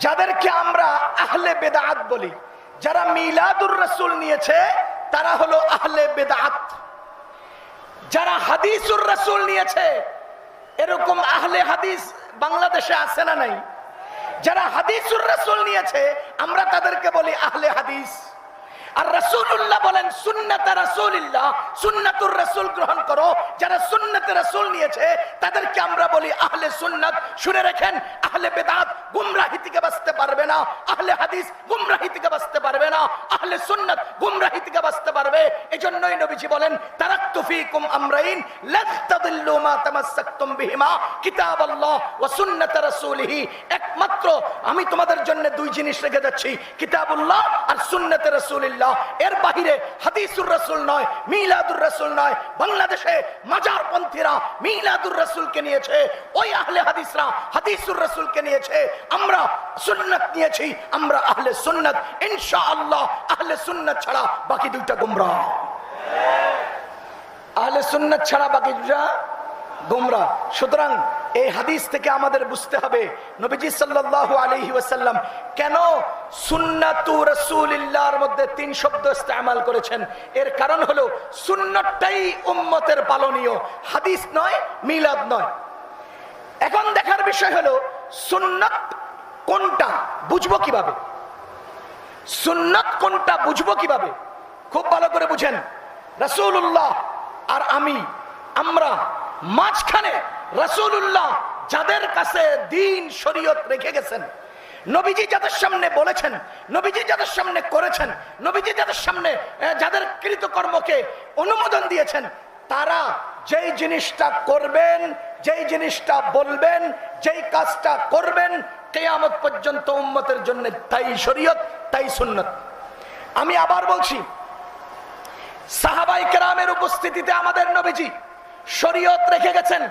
যাদেরকে আমরা আহলে বেদাত বলি, যারা মিলাদুর রাসূল নিয়েছে তারা হলো আহলে বেদাত। যারা হাদিসুর রাসূল নিয়েছে, এরকম আহলে হাদিস বাংলাদেশে আছে না নাই? যারা হাদিসুর রাসূল নিয়েছে আমরা তাদেরকে বলি আহলে হাদিস। আর রাসূলুল্লাহ বলেন সুন্নাতে রাসূলিল্লাহ, সুন্নাতুর রাসূল গ্রহণ করো। যারা সুন্নাতে রাসূল নিয়েছে তাদেরকে আমরা বলি আহলে সুন্নাত। শুনে রাখেন, আহলে বেদাত গুমরাহি থেকে বাঁচতে পারবে না, আহলে হাদিস গুমরাহি থেকে বাঁচতে পারবে না, আহলে সুন্নাত গুমরাহি থেকে বাঁচতে পারবে। এজন্যই নবীজি বলেন তারাকতু ফীকুম আমরাইন লান তাদিল্লু মা তামাসসাকতুম বিহিমা কিতাবাল্লাহ ওয়া সুন্নাত রাসূলিহি। একমাত্র আমি তোমাদের জন্য দুই জিনিস রেখে যাচ্ছি, কিতাবুল্লাহ আর সুন্নাতে রাসূলিল্লাহ। এর বাহিরে হাদিসুর রাসূল নয়, মিলাদুর রাসূল নয়। বাংলাদেশে মাজারপন্থীরা মিলাদুর রাসূলকে নিয়েছে, ওই আহলে হাদিসরা হাদিসুর রাসূলকে নিয়েছে। আমরা সুন্নাত নিয়েছি, আমরা আহলে সুন্নাত। ইনশাআল্লাহ আহলে সুন্নাত ছাড়া বাকি দুইটা গোমরাহ। আহলে সুন্নাত ছাড়া বাকি দুইটা গোমরাহ। সুতরাং এই হাদিস থেকে আমাদের বুঝতে হবে নবীজি সাল্লাল্লাহু আলাইহি ওয়াসাল্লাম কেন সুন্নাতু রাসূলিল্লাহর মধ্যে তিন শব্দ ইস্তেমাল করেছেন। এর কারণ হলো সুন্নাতটাই উম্মতের পালনীয়, হাদিস নয়, মিলাদ নয়। এখন দেখার বিষয় হলো সুন্নাত কোনটা বুঝবো কিভাবে? সুন্নাত কোনটা বুঝবো কিভাবে? খুব ভালো করে বুঝেন, রাসূলুল্লাহ আর আমরা মাঝখানে রাসূলুল্লাহ যাদের কাছে দ্বীন শরীয়ত রেখে গেছেন, নবীজি যাদের সামনে বলেছেন, নবীজি যাদের সামনে করেছেন, নবীজি যাদের সামনে যাদের কৃতকর্মকে অনুমোদন দিয়েছেন, তারা যেই জিনিসটা করবেন, যেই জিনিসটা বলবেন, যেই কাজটা করবেন, কিয়ামত পর্যন্ত উম্মতের জন্য তাই শরীয়ত, তাই সুন্নাত। আমি আবার বলছি, সাহাবায়ে কেরামের উপস্থিতিতে আমাদের নবীজি শরীয়ত রেখে গেছেন,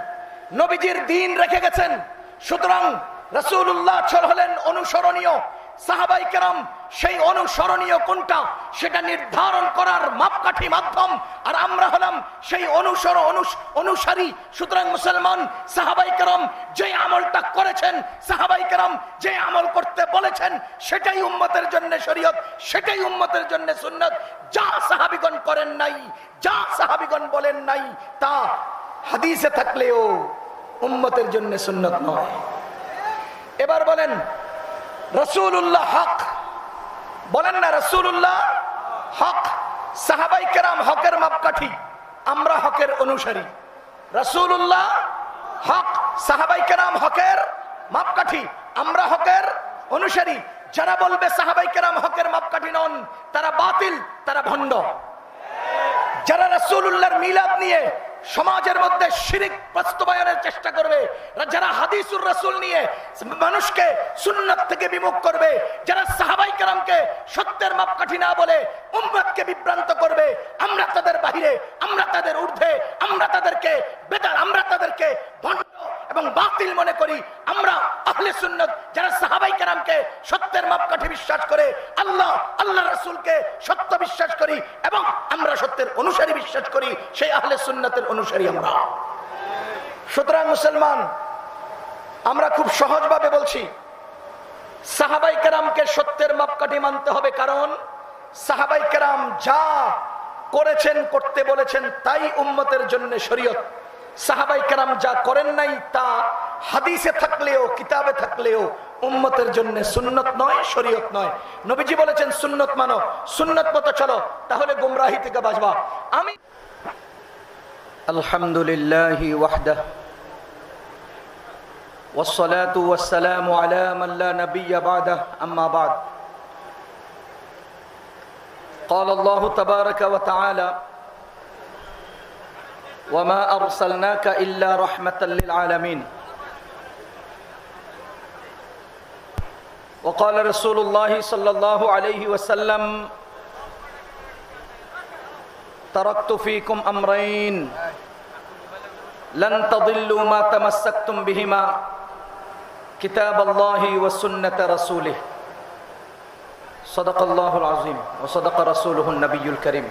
নবীজির দ্বীন রেখে গেছেন। সুতরাং রাসূলুল্লাহ হলেন অনুসরণীয়, সাহাবায়ে কেরাম সেই অনুসরণীয় কোনটা সেটা নির্ধারণ করার মাপকাঠি মাধ্যম, আর আমরা হলাম সেই অনুসারী। সুতরাং মুসলমান, সাহাবায়ে কেরাম যে আমলটা করেছেন, সাহাবায়ে কেরাম যে আমল করতে বলেছেন, সেটাই উম্মতের জন্য শরীয়ত, সেটাই উম্মতের জন্য সুন্নাত। যা সাহাবীগণ করেন নাই, যা সাহাবীগণ বলেন নাই, তা হাদিসে থাকলেও উম্মতের জন্য সুন্নাত নয়। এবার বলেন রাসূলুল্লাহ হক, বলেন না রাসূলুল্লাহ হক। সাহাবায়ে কেরাম হকের মাপকাঠি, আমরা হকের অনুসারী। রাসূলুল্লাহ হক, সাহাবায়ে কেরাম হকের মাপকাঠি, আমরা হকের অনুসারী। যারা বলবে সাহাবায়ে কেরাম হকের মাপকাঠি নন, তারা বাতিল, তারা ভণ্ড। যারা রাসূলুল্লাহর মিলাদ নিয়ে সমাজের মধ্যে শিরক বাস্তবায়নের চেষ্টা করবে, যারা হাদিসুর রাসূল নিয়ে মানুষকে সুন্নাত থেকে বিমুখ করবে, যারা সাহাবায়ে কেরামকে সত্যের মাপকাঠি না বলে উম্মতকে বিভ্রান্ত করবে, আমরা তাদের বাহিরে, আমরা তাদের ঊর্ধ্বে, আমরা তাদেরকে বেদাত, আমরা তাদেরকে ভণ্ড এবং বাতিল মনে করি। আমরা আহলে সুন্নাত যারা সাহাবায়ে কেরামকে সত্যের মাপকাঠি বিশ্বাস করে, আল্লাহ রাসূলকে সত্য বিশ্বাস করি এবং আমরা সত্যের অনুসারী বিশ্বাস করি, সেই আহলে সুন্নাতের অনুসারী আমরা। সুতরাং মুসলমান, আমরা খুব সহজভাবে বলছি, সাহাবায়ে কেরামকে সত্যের মাপকাঠি মানতে হবে, কারণ সাহাবায়ে কেরাম যা করেছেন, করতে বলেছেন, তাই উম্মতের জন্য শরীয়ত। সাহাবায়ে কেরাম যা করেন নাই, তা হাদিসে থাকলেও, কিতাবে থাকলেও উম্মতের জন্য সুন্নত নয়, শরীয়ত নয়। নবীজি বলেছেন সুন্নত মানো, সুন্নত মতো চলো, তাহলে গুমরাহি থেকে বাঁচবা। আমি আলহামদুলিল্লাহি ওয়াহদাহু ওয়াসসালাতু ওয়াসসালামু আলা মান লা নাবিয়্যা বা'দাহু, আম্মা বা'দ। قال الله تبارك وتعالى وما أرسلناك إلا رحمة للعالمين وقال رسول الله صلى الله عليه وسلم تركت فيكم أمرين لن تضلوا ما تمسكتم بهما كتاب الله وسنة رسوله صدق الله العظيم وصدق رسوله النبي الكريم।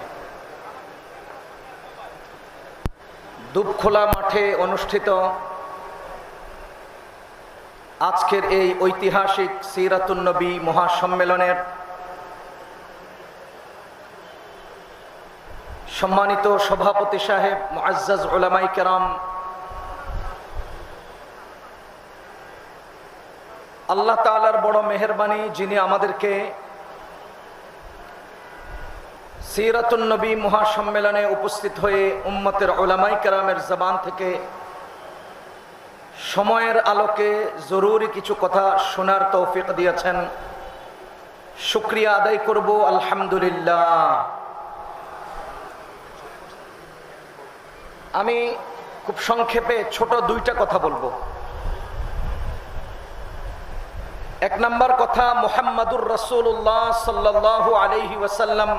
দুবখোলা মাঠে অনুষ্ঠিত আজকের এই ঐতিহাসিক সিরাতুন নবী মহাসম্মেলনের সম্মানিত সভাপতি সাহেব, মুআজ্জাজ উলামায়ে কেরাম, আল্লাহ তাআলার বড় মেহেরবানি, যিনি আমাদেরকে সিরাতুন নবী মহাসম্মেলনে উপস্থিত হয়ে উম্মতের উলামায়ে কেরামের জবান থেকে সময়ের আলোকে জরুরি কিছু কথা শোনার তৌফিক দিয়েছেন। শুকরিয়া আদায় করব আলহামদুলিল্লাহ। আমি খুব সংক্ষেপে ছোট দুইটা কথা বলবো। এক নাম্বার কথা, মুহাম্মাদুর রাসূলুল্লাহ সাল্লাল্লাহু আলাইহি ওয়াসাল্লাম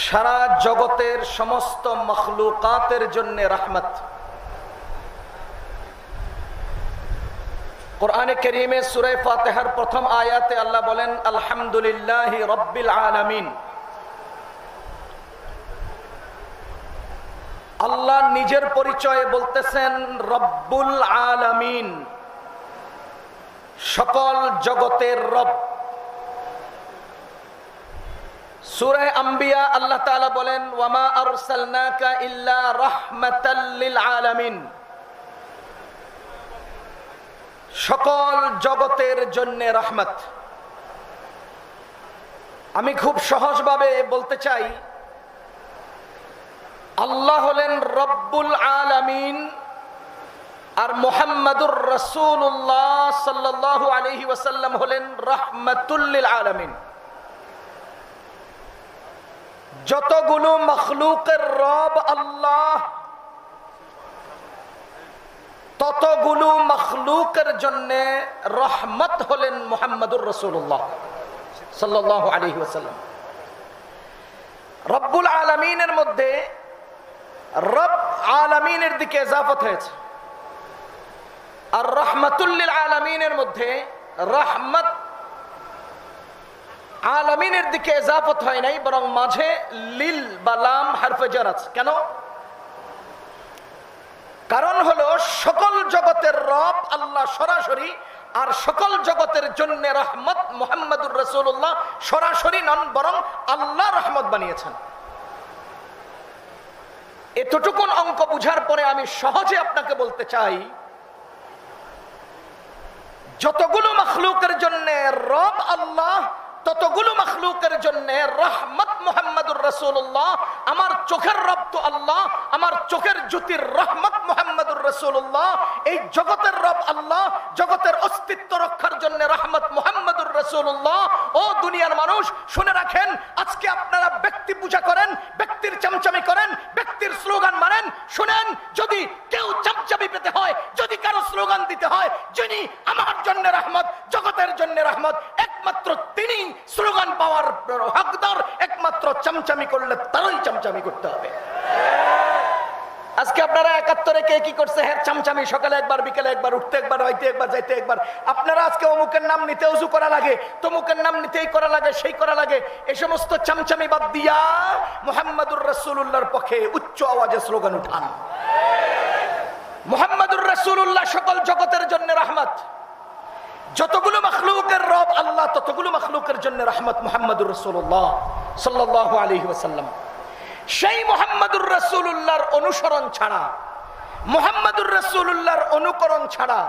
সারা জগতের সমস্ত মখলুকাতের জন্য রাহমত। কোরআনে কারীমে সূরা ফাতিহার প্রথম আয়াতে আল্লাহ বলেন আলহামদুলিল্লাহি রাব্বিল আলামিন। আল্লাহ নিজের পরিচয়ে বলতেছেন রব্বুল আলামিন, সকল জগতের রব। সূরা আম্বিয়া আল্লাহ তাআলা বলেন ওয়ামা আরসালনাকা ইল্লা রাহমাতাল লিল আলামিন, সকল জগতের জন্য রহমত। আমি খুব সহজভাবে বলতে চাই, আল্লাহ হলেন রব্বুল আলামিন আর মুহাম্মাদুর রাসূলুল্লাহ সাল্লাল্লাহু আলাইহি ওয়াসাল্লাম হলেন রাহমাতুল লিল আলামিন। যতগুলো মখলুকের রব আল্লাহ, ততগুলো মখলুকের জন্য রহমত হলেন মুহাম্মাদুর রাসূলুল্লাহ সাল্লাল্লাহু আলাইহি ওয়াসাল্লাম। রব্বুল আলামিনের মধ্যে রব আলামিনের দিকে ইজাফত হয়েছে, আর রাহমাতুল লিল আলামিনের মধ্যে রহমত আলামিনের দিকে ইজাফত হয় নাই, বরং মাঝে লিল বা লাম হরফে জার আছে। কেন? কারণ হলো সকল জগতের রব আল্লাহ সরাসরি, আর সকল জগতের জন্য রহমত মুহাম্মাদুর রাসূলুল্লাহ সরাসরি নন, বরং আল্লাহ রহমত বানিয়েছেন। এতটুকুন অঙ্ক বুঝার পরে আমি সহজে আপনাকে বলতে চাই, যতগুলো মখলুকের জন্য রব আল্লাহ, ততগুলো মখলুকের জন্য রহমত মুহাম্মাদুর রাসূলুল্লাহ। আমার চোখের রব তো আল্লাহ, আমার চোখের জ্যোতির রহমত মুহাম্মাদুর রাসূলুল্লাহ। এই জগতের রব আল্লাহ, জগতের অস্তিত্ব রক্ষার জন্য রহমত মুহাম্মাদুর রাসূলুল্লাহ। ও দুনিয়ার মানুষ, শুনে রাখেন, আজকে আপনারা ব্যক্তি পূজা করেন, ব্যক্তির চামচামি করেন, ব্যক্তির স্লোগান মানেন। শুনেন, যদি কেউ চামচামি পেতে হয়, যদি কারো স্লোগান দিতে হয়, যিনি আমার জন্য রহমত, জগতের জন্য রহমত, একমাত্র তিনি স্লোগান পাওয়ার হকদার। একমাত্র চামচামি করলে তারই চামচামি করতে হবে। আজকে আপনারা ৭১ কে কি করছে? হ্যাঁ, চামচামি, সকালে একবার, বিকেলে একবার, উঠতে একবার, হইতে একবার, যাইতে একবার। আপনারা আজকে অমুকের নাম নিতে উজু করা লাগে, তমুকের নাম নিতেই করা লাগে, সেই করা লাগে। এই সমস্ত চামচামি বাদ দিয়া মুহাম্মাদুর রাসূলুল্লাহর পক্ষে উচ্চ আওয়াজে স্লোগান উঠান। মুহাম্মাদুর রাসূলুল্লাহ সকল জগতের জন্য রহমত। যতগুলো মখলুকের রব আল্লাহ, ততগুলো মখলুকের জন্য রহমত মুহাম্মাদুর রাসূলুল্লাহ সাল্লাল্লাহু আলাইহি ওয়াসাল্লাম। সেই মুহাম্মাদুর রাসূলুল্লাহর অনুসরণ ছাড়া, মুহাম্মাদুর রাসূলুল্লাহর অনুকরণ ছাড়া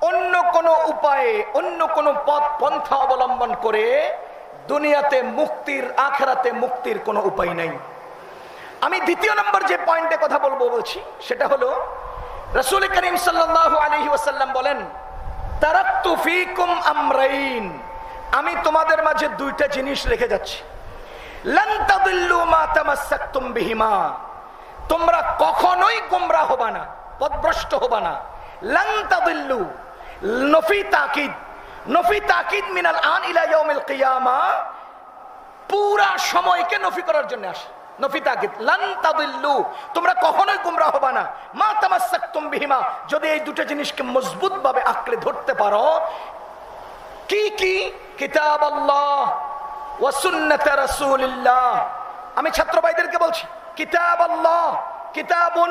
অন্য কোন উপায়ে, অন্য কোন পথ পন্থা অবলম্বন করে দুনিয়াতে মুক্তির, আখিরাতে মুক্তির কোনো উপায় নাই। আমি দ্বিতীয় নম্বর যে পয়েন্টে কথা বলছি, সেটা হলো রাসূল করিম সাল্লাল্লাহু আলাইহি ওয়াসাল্লাম বলেন তারাকতু ফীকুম আমরাইন, আমি তোমাদের মাঝে দুইটা জিনিস রেখে যাচ্ছি। লান তাদিল্লু মা তামাসসাকতুম বিহিমা, তোমরা কখনোই গোমরাহ হবা না, পথভ্রষ্ট হবা না। লান তাদিল্লু, নফি তাকিদ, নফি তাকিদ মিনাল আন ইলা ইয়াউমিল কিয়ামা, পুরা সময়কে নফি করার জন্য আসে। নফি তাকিদ, লান তাদিল্লু, তোমরা কখনোই গোমরাহ হবা না। মা তামাসসাকতুম বিহিমা, যদি এই দুটো জিনিসকে মজবুত ভাবে আঁকড়ে ধরতে পারো। কি কি? কিতাব আল্লাহ ওয়া সুন্নাত রাসূলিল্লাহ। আমি ছাত্র ভাইদেরকে বলছি, কিতাব আল্লাহ, কিতাবুন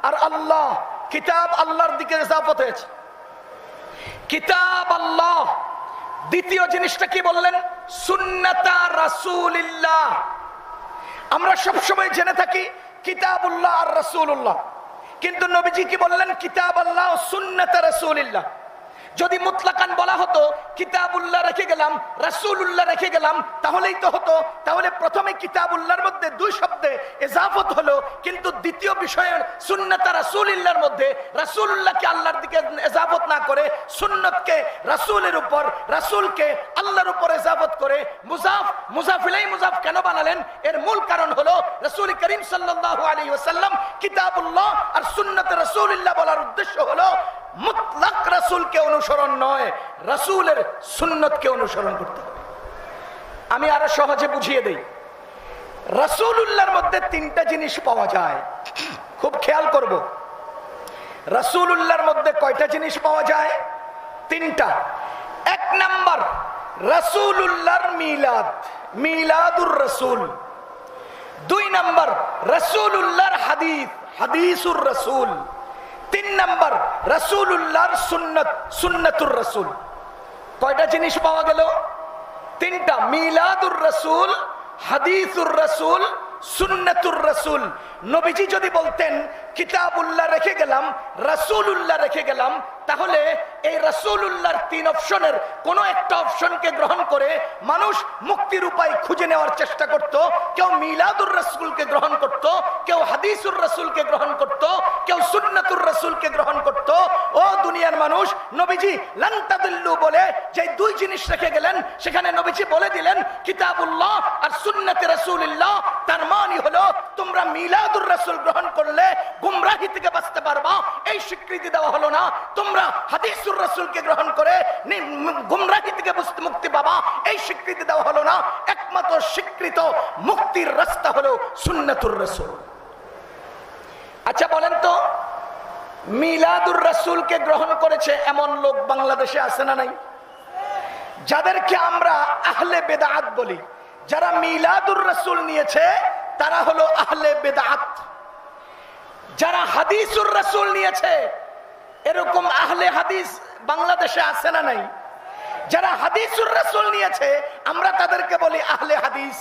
আর আল্লাহ, কিতাব আল্লাহর দিকে ইজাফত হয়েছে, কিতাব আল্লাহ। দ্বিতীয় জিনিসটা কি বললেন? সুন্নাতা রাসূলিল্লাহ। আমরা সবসময় জেনে থাকি কিতাবুল্লাহ আর রাসূলুল্লাহ, কিন্তু নবীজি কি বললেন? কিতাব আল্লাহ ও সুন্নাতা রাসূলিল্লাহ। যদি মুতলাকান বলা হতো কিতাবুল্লাহ রেখে গেলাম, রাসূলুল্লাহ রেখে গেলাম, তাহলেই তো হতো। তাহলে প্রথমে কিতাবুল্লাহর মধ্যে দুই শব্দে ইজাফত হলো, কিন্তু দ্বিতীয় বিষয়ে সুন্নাত রাসূলিল্লাহর মধ্যে রাসূলুল্লাহকে আল্লাহর দিকে ইজাফত না করে সুন্নতকে রাসূলের উপর, রাসূলকে আল্লাহর উপর ইজাফত করে মুজাফ ইলাইহি মুজাফ কেন বানালেন? এর মূল কারণ হলো রাসূল করিম সাল্লাল্লাহু আলাইহি ওয়াসাল্লাম কিতাবুল্লাহ আর সুন্নাত রাসূলিল্লাহ বলার উদ্দেশ্য হলো মুতলাক রাসূলকে অনুসরণ নয়, রাসূলের সুন্নতকে অনুসরণ করতে হবে। আমি আরো সহজে বুঝিয়ে দেই। রাসূলুল্লাহর মধ্যে তিনটা জিনিস পাওয়া যায়, খুব খেয়াল করব। রাসূলুল্লাহর মধ্যে কয়টা জিনিস পাওয়া যায়? তিনটা। এক নাম্বার, রাসূলুল্লাহর মিলাদ, মিলাদুর রাসূল। দুই নাম্বার, রাসূলুল্লাহর হাদিস, হাদিসুর রাসূল। তিন নাম্বার, রাসূলুল্লাহর সুন্নাত, সুন্নাতুর রাসূল। কয়টা জিনিস পাওয়া গেল? তিনটা। মিলাদুর রাসূল, হাদিসুর রাসূল, সুন্নাতুর রাসূল। নবীজি যদি বলতেন কিতাবুল্লাহ রেখে গেলাম, রাসূলুল্লাহ রেখে গেলাম, তাহলে এই রাসূলুল্লাহর তিন অপশনের কোন একটা অপশনকে গ্রহণ করে মানুষ মুক্তির উপায় খুঁজে নেওয়ার চেষ্টা করত। কেউ মিলাদুর রাসূলকে গ্রহণ করত, কেউ হাদিসুর রাসূলকে গ্রহণ করত, কেউ সুন্নাতুর রাসূলকে গ্রহণ করত। ও দুনিয়ার মানুষ, নবীজি লান তাদিল্লু বলে যে দুই জিনিস রেখে গেলেন, সেখানে নবীজি বলে দিলেন কিতাবুল্লাহ আর সুন্নাতে রাসূলুল্লাহ। তার মানে হলো তোমরা মিলাদুর রাসূল গ্রহণ করলে গুমরাহি থেকে বাঁচতে পারবা, এই স্বীকৃতি দেওয়া হলো না। তোমরা হাদিসুর রাসূলকে গ্রহণ করে গুমরাহি থেকে মুক্তি পাবা, এই স্বীকৃতি দেওয়া হলো না। একমাত্র স্বীকৃত মুক্তির রাস্তা হলো সুন্নাতুর রাসূল। আচ্ছা বলেন তো, মিলাদুর রাসূলকে গ্রহণ করেছে এমন লোক বাংলাদেশে আছে না নাই? যাদেরকে আমরা আহলে বেদাত বলি, যারা মিলাদুর রাসূল নিয়েছে তারা হলো আহলে বেদাত। যারা হাদিসুর রাসূল নিয়েছে এরকম আহলে হাদিস বাংলাদেশে আছে না নাই? যারা হাদিসুর রাসূল নিয়েছে আমরা তাদেরকে বলি আহলে হাদিস।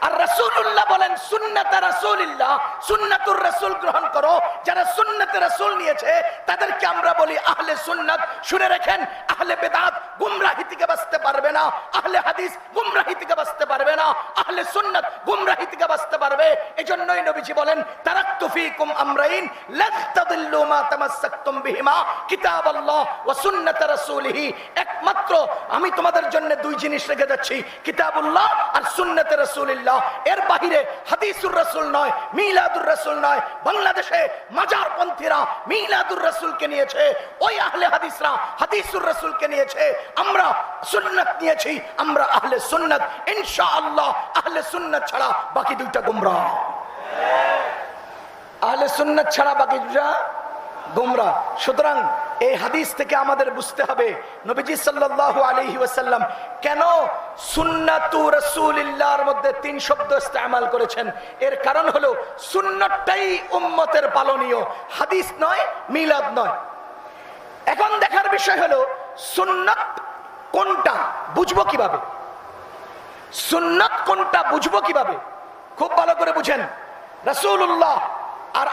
আর রাসূলুল্লাহ বলেন সুন্নাত রাসূলিল্লাহ, সুন্নাতুর রাসূল গ্রহণ করো। যারা সুন্নাতে রাসূল নিয়েছে তাদেরকে আমরা বলি আহলে সুন্নাত। শুনে রাখেন, আহলে বেদাত গুমরাহি থেকে বাঁচতে পারবে না, আহলে হাদিস গুমরাহি থেকে বাঁচতে পারবে না, আহলে সুন্নাত গুমরাহি থেকে বাঁচতে পারবে। এজন্যই নবীজি বলেন তারাকতু ফীকুম আমরাইন লান তাদিল্লু মা তামাসসাকতুম বিহিমা কিতাবাল্লাহ ওয়া সুন্নাত রাসূলিহি। একমাত্র আমি তোমাদের জন্য দুই জিনিস রেখে যাচ্ছি, কিতাবুল্লাহ আর সুন্নাতে রাসূলিল্লাহ। এর বাহিরে হাদিসুর রাসূল নয়, মিলাদুর রাসূল নয়। বাংলাদেশে মাজারপন্থীরা মিলাদুর রাসূলকে নিয়েছে, ওই আহলে হাদিসরা হাদিসুর রাসূলকে নিয়েছে। আমরা সুন্নাত নিয়েছি, আমরা আহলে সুন্নাত। ইনশাআল্লাহ আহলে সুন্নাত ছাড়া বাকি দুইটা গুমরাহ। আহলে সুন্নাত ছাড়া বাকি দুইটা গুমরাহ। সুতরাং এই হাদিস থেকে আমাদের বুঝতে হবে নবীজি সাল্লাল্লাহু আলাইহি ওয়াসাল্লাম কেন সুন্নাতু রাসূলিল্লাহর মধ্যে তিন শব্দ ইস্তেমাল করেছেন। এর কারণ হলো সুন্নাতটাই উম্মতের পালনীয়, হাদিস নয়, মিলাদ নয়। এখন দেখার বিষয় হলো সুন্নাত কোনটা বুঝবো কিভাবে? সুন্নাত কোনটা বুঝবো কিভাবে? খুব ভালো করে বুঝেন। রাসূলুল্লাহ আর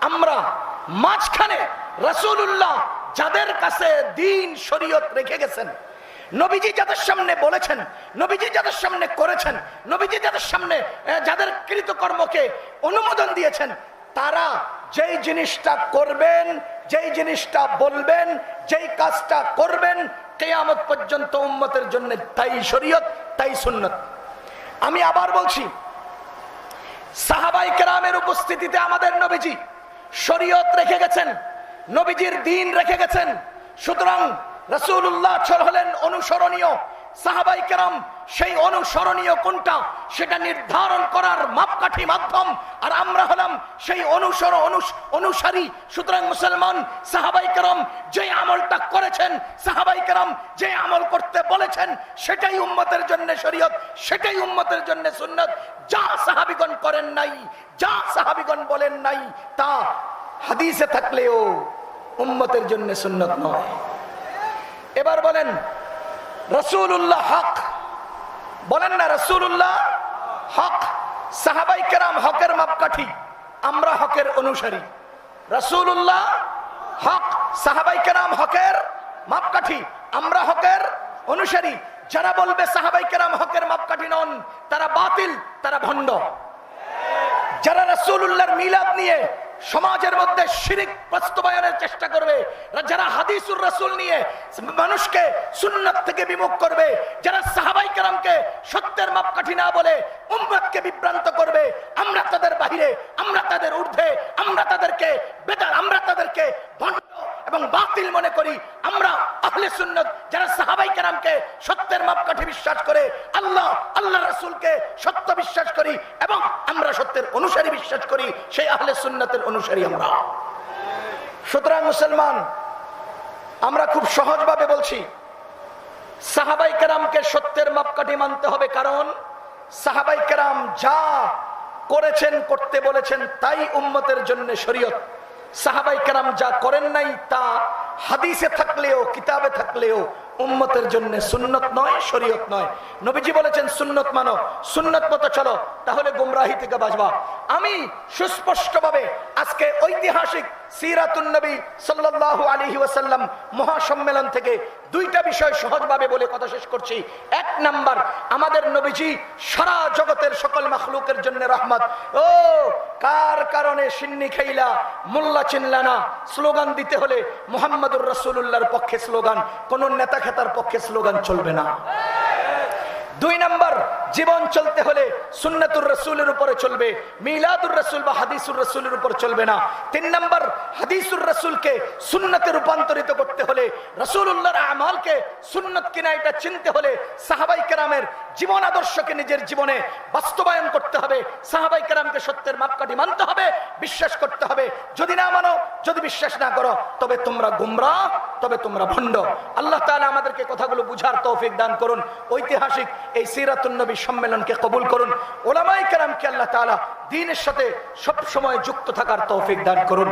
আমরা মাঝখানে রাসূলুল্লাহ যাদের কাছে দ্বীন শরীয়ত রেখে গেছেন, নবীজি যাদের সামনে বলেছেন, নবীজি যাদের সামনে করেছেন, নবীজি যাদের সামনে যাদের কৃতকর্মকে অনুমোদন দিয়েছেন, তারা যেই জিনিসটা করবেন, যেই জিনিসটা বলবেন, যেই কাজটা করবেন, কিয়ামত পর্যন্ত উম্মতের জন্য তাই শরীয়ত, তাই সুন্নাত। আমি আবার বলছি, সাহাবায়ে কেরামের উপস্থিতিতে আমাদের নবীজি শরীয়ত রেখে গেছেন, নবীজির দ্বীন রেখে গেছেন। সুতরাং রাসূলুল্লাহ হলেন অনুসরণীয়, সাহাবায়ে কেরাম সেই অনুসরণীয় কোনটা সেটা নির্ধারণ করার মাপকাঠি মাধ্যম, আর আমরা হলাম সেই অনুসারী। সুতরাং মুসলমান সাহাবায়ে কেরাম যে আমলটা করেছেন, সাহাবায়ে কেরাম যে আমল করতে বলেছেন, সেটাই উম্মতের জন্য শরীয়ত, সেটাই উম্মতের জন্য সুন্নাত। যা সাহাবীগণ করেন নাই, যা সাহাবীগণ বলেন নাই, তা হাদিসে থাকলেও উম্মতের জন্য সুন্নত নয়। এবার বলেন রাসূলুল্লাহ হক, বলেন না রাসূলুল্লাহ হক, সাহাবাই কেরাম হকের মাপকাঠি, আমরা হকের অনুসারী। রাসূলুল্লাহ হক, সাহাবাই কেরাম হকের মাপকাঠি, আমরা হকের অনুসারী। যারা বলবে সাহাবাই কেরাম হকের মাপকাঠি নন, তারা বাতিল, তারা ভণ্ড। যারা রাসূলুল্লাহর মিলাদ নিয়ে সমাজের মধ্যে শিরিক বাস্তবায়নের চেষ্টা করবে, যারা হাদিসুর রাসূল নিয়ে মানুষকে সুন্নাত থেকে বিমুখ করবে, যারা সাহাবাই কেরামকে সত্যের মাপকাঠি না বলে উম্মতকে বিভ্রান্ত করবে, আমরা তাদের বাহিরে, আমরা তাদের ঊর্ধ্বে, আমরা তাদেরকে বেদাত, আমরা তাদেরকে ভণ্ড এবং বাতিল মনে করি। আমরা আহলে সুন্নাত যারা সাহাবাই কেরামকে সত্যের মাপকাঠি বিশ্বাস করে, আল্লাহ আল্লাহ রাসূলকে সত্য বিশ্বাস করি এবং আমরা সত্যের অনুসারী বিশ্বাস করি, সেই আহলে সুন্নাতের অনুসারী আমরা। সুতরাং মুসলমান, আমরা খুব সহজভাবে বলছি, সাহাবাই কেরামকে সত্যের মাপকাঠি মানতে হবে, কারণ সাহাবাই কেরাম যা করেছেন, করতে বলেছেন, তাই উম্মতের জন্য শরীয়ত। সাহাবাই কেরাম যা করেন নাই তা হাদিসে থাকলেও কিতাবে থাকলেও উম্মতের জন্য সুন্নত নয়, শরীয়ত নয়। নবীজি বলেছেন সুন্নত মানো, সুন্নত মতো চলো, তাহলে গুমরাহি থেকে বাঁচবা। আমি সুস্পষ্টভাবে আজকে ঐতিহাসিক সিরাতুন নবী সাল্লাল্লাহু আলাইহি ওয়াসাল্লাম মহাসম্মেলন থেকে দুইটা বিষয় সহজভাবে বলে কথা শেষ করছি। এক নাম্বার, আমাদের নবীজি সারা জগতের সকল মাখলুকের জন্য রহমত। ও কার কারণে সিন্নি খাইলা মোল্লা চিনলা না, স্লোগান দিতে হলে মুহাম্মদুর রাসূলুল্লাহর পক্ষে স্লোগান, কোন নেতা খেতার পক্ষে স্লোগান চলবে না। দুই নাম্বার, জীবন চলতে হলে সুন্নাতুর রাসূলের উপরে চলবে, মিলাদুর রাসূল বা হাদিসুর রাসূলের উপর চলবে না। তিন নাম্বার, হাদিসুর রাসূলকে সুন্নতে রূপান্তরিত করতে হলে, রাসূলুল্লাহর আমালকে সুন্নত কিনা এটা চিনতে হলে সাহাবাই কেরামের জীবন আদর্শকে নিজের জীবনে বাস্তবায়ন করতে হবে। সাহাবাই কেরামকে সত্যের মাপকাঠি মানতে হবে, বিশ্বাস করতে হবে। যদি না মানো, যদি বিশ্বাস না করো, তবে তোমরা গুমরাহ, তবে তোমরা ভণ্ড। আল্লাহ তাআলা আমাদেরকে কথাগুলো বুঝার তৌফিক দান করুন। ঐতিহাসিক এই সিরাতুন নবী সম্মেলনকে কবুল করুন। উলামায়ে কেরামকে আল্লাহ তাআলা দ্বীনের সাথে সব সময় যুক্ত থাকার তৌফিক দান করুন।